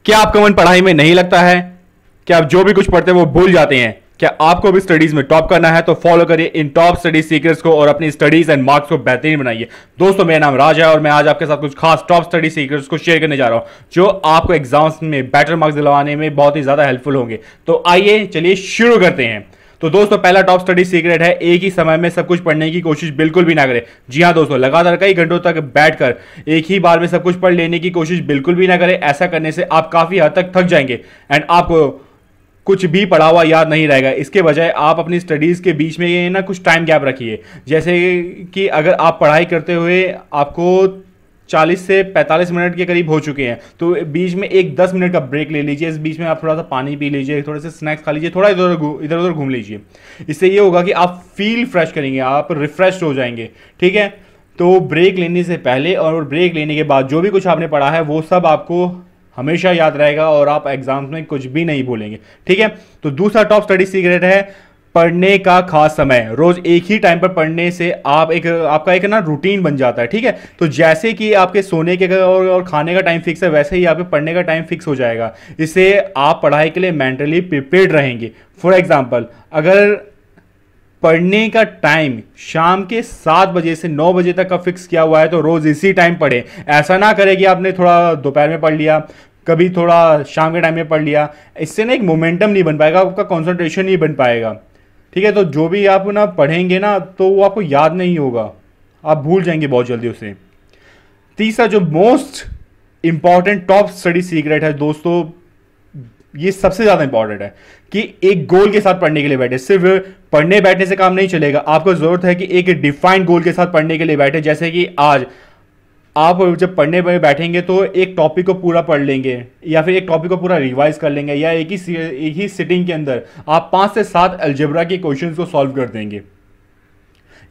क्या आपका मन पढ़ाई में नहीं लगता है? क्या आप जो भी कुछ पढ़ते हैं वो भूल जाते हैं? क्या आपको भी स्टडीज में टॉप करना है? तो फॉलो करिए इन टॉप स्टडी सीक्रेट्स को और अपनी स्टडीज एंड मार्क्स को बेहतरीन बनाइए। दोस्तों, मेरा नाम राज है और मैं आज आपके साथ कुछ खास टॉप स्टडी सीक्रेट्स को शेयर करने जा रहा हूं जो आपको एग्जाम्स में बेटर मार्क्स दिलवाने में बहुत ही ज्यादा हेल्पफुल होंगे। तो आइए चलिए शुरू करते हैं। तो दोस्तों, पहला टॉप स्टडी सीक्रेट है, एक ही समय में सब कुछ पढ़ने की कोशिश बिल्कुल भी ना करें। जी हाँ दोस्तों, लगातार कई घंटों तक बैठकर एक ही बार में सब कुछ पढ़ लेने की कोशिश बिल्कुल भी ना करें। ऐसा करने से आप काफी हद तक थक जाएंगे एंड आपको कुछ भी पढ़ा हुआ याद नहीं रहेगा। इसके बजाय आप अपनी स्टडीज के बीच में ना कुछ टाइम गैप रखिए। जैसे कि अगर आप पढ़ाई करते हुए आपको 40 से 45 मिनट के करीब हो चुके हैं तो बीच में एक 10 मिनट का ब्रेक ले लीजिए। इस बीच में आप थोड़ा सा पानी पी लीजिए, थोड़े से स्नैक्स खा लीजिए, थोड़ा इधर उधर घूम लीजिए। इससे ये होगा कि आप फील फ्रेश करेंगे, आप रिफ्रेश हो जाएंगे। ठीक है, तो ब्रेक लेने से पहले और ब्रेक लेने के बाद जो भी कुछ आपने पढ़ा है वो सब आपको हमेशा याद रहेगा और आप एग्जाम्स में कुछ भी नहीं भूलेंगे। ठीक है, तो दूसरा टॉप स्टडी सीक्रेट है पढ़ने का खास समय। रोज एक ही टाइम पर पढ़ने से आपका एक ना रूटीन बन जाता है। ठीक है, तो जैसे कि आपके सोने के और खाने का टाइम फिक्स है, वैसे ही आपके पढ़ने का टाइम फिक्स हो जाएगा। इससे आप पढ़ाई के लिए मेंटली प्रिपेयर्ड रहेंगे। फॉर एग्जाम्पल, अगर पढ़ने का टाइम शाम के 7 बजे से 9 बजे तक का फिक्स किया हुआ है तो रोज इसी टाइम पढ़े। ऐसा ना करें कि आपने थोड़ा दोपहर में पढ़ लिया, कभी थोड़ा शाम के टाइम में पढ़ लिया। इससे ना एक मोमेंटम नहीं बन पाएगा, आपका कंसंट्रेशन नहीं बन पाएगा। ठीक है, तो जो भी आप ना पढ़ेंगे ना तो वो आपको याद नहीं होगा, आप भूल जाएंगे बहुत जल्दी उसे। तीसरा जो most important top study secret है दोस्तों, ये सबसे ज्यादा इंपॉर्टेंट है कि एक गोल के साथ पढ़ने के लिए बैठे। सिर्फ पढ़ने बैठने से काम नहीं चलेगा, आपको जरूरत है कि एक डिफाइंड गोल के साथ पढ़ने के लिए बैठे। जैसे कि आज आप जब पढ़ने में बैठेंगे तो एक टॉपिक को पूरा पढ़ लेंगे या फिर एक टॉपिक को पूरा रिवाइज कर लेंगे या एक ही सिटिंग के अंदर आप 5 से 7 अलजेब्रा के क्वेश्चंस को सॉल्व कर देंगे।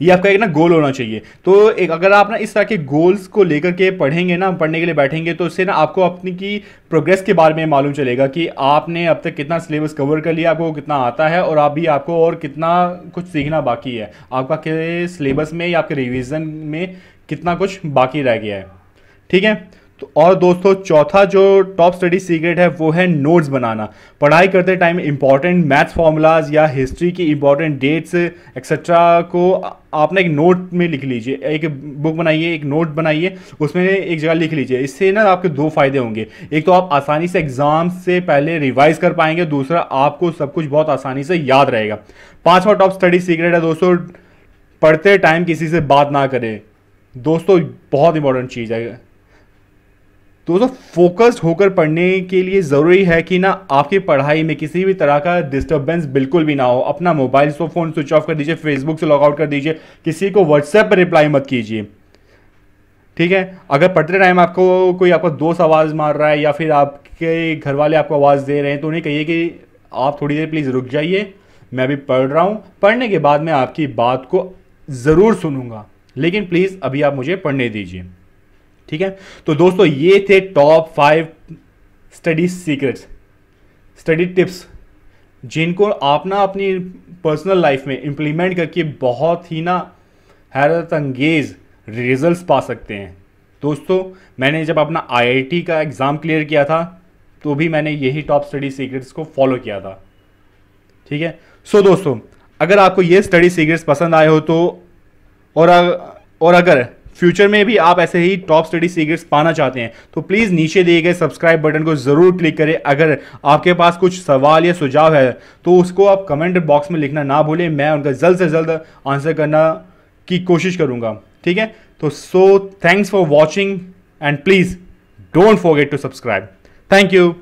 ये आपका एक ना गोल होना चाहिए। तो एक अगर आप ना इस तरह के गोल्स को लेकर के पढ़ेंगे ना, पढ़ने के लिए बैठेंगे, तो इससे ना आपको अपनी की प्रोग्रेस के बारे में मालूम चलेगा कि आपने अब तक कितना सिलेबस कवर कर लिया, आपको कितना आता है और आपको और कितना कुछ सीखना बाकी है, आपका के सिलेबस में या आपके रिवीजन में कितना कुछ बाकी रह गया है। ठीक है, तो और दोस्तों चौथा जो टॉप स्टडी सीक्रेट है वो है नोट्स बनाना। पढ़ाई करते टाइम इंपॉर्टेंट मैथ्स फॉर्मूलाज या हिस्ट्री की इंपॉर्टेंट डेट्स एक्सेट्रा को आप ना एक नोट में लिख लीजिए। एक बुक बनाइए, एक नोट बनाइए, उसमें एक जगह लिख लीजिए। इससे ना आपके 2 फायदे होंगे। एक तो आप आसानी से एग्जाम से पहले रिवाइज कर पाएंगे, दूसरा आपको सब कुछ बहुत आसानी से याद रहेगा। 5वां टॉप स्टडी सीक्रेट है दोस्तों, पढ़ते टाइम किसी से बात ना करें। दोस्तों बहुत इंपॉर्टेंट चीज है दोस्तों, फोकस्ड होकर पढ़ने के लिए जरूरी है कि ना आपकी पढ़ाई में किसी भी तरह का डिस्टरबेंस बिल्कुल भी ना हो। अपना मोबाइल फोन स्विच ऑफ कर दीजिए, फेसबुक से लॉग आउट कर दीजिए, किसी को व्हाट्सएप पर रिप्लाई मत कीजिए। ठीक है, अगर पढ़ते टाइम आपको कोई आपका दोस्त आवाज मार रहा है या फिर आपके घर वाले आपको आवाज दे रहे हैं तो उन्हें कहिए कि आप थोड़ी देर प्लीज रुक जाइए, मैं अभी पढ़ रहा हूं, पढ़ने के बाद मैं आपकी बात को जरूर सुनूंगा, लेकिन प्लीज अभी आप मुझे पढ़ने दीजिए। ठीक है, तो दोस्तों ये थे top 5 study secrets, study tips, जिनको आप ना अपनी पर्सनल लाइफ में इंप्लीमेंट करके बहुत ही ना हैरत अंगेज रिजल्ट्स पा सकते हैं। दोस्तों, मैंने जब अपना आईआईटी का एग्ज़ाम क्लियर किया था तो भी मैंने यही टॉप स्टडी सीक्रेट्स को फॉलो किया था। ठीक है, सो दोस्तों, अगर आपको ये स्टडी सीक्रेट्स पसंद आए हो तो और अगर फ्यूचर में भी आप ऐसे ही टॉप स्टडी सीक्रेट्स पाना चाहते हैं तो प्लीज़ नीचे दिए गए सब्सक्राइब बटन को ज़रूर क्लिक करें। अगर आपके पास कुछ सवाल या सुझाव है तो उसको आप कमेंट बॉक्स में लिखना ना भूलें, मैं उनका जल्द से जल्द आंसर करना की कोशिश करूंगा। ठीक है, तो thanks for watching and please don't forget to subscribe. Thank you.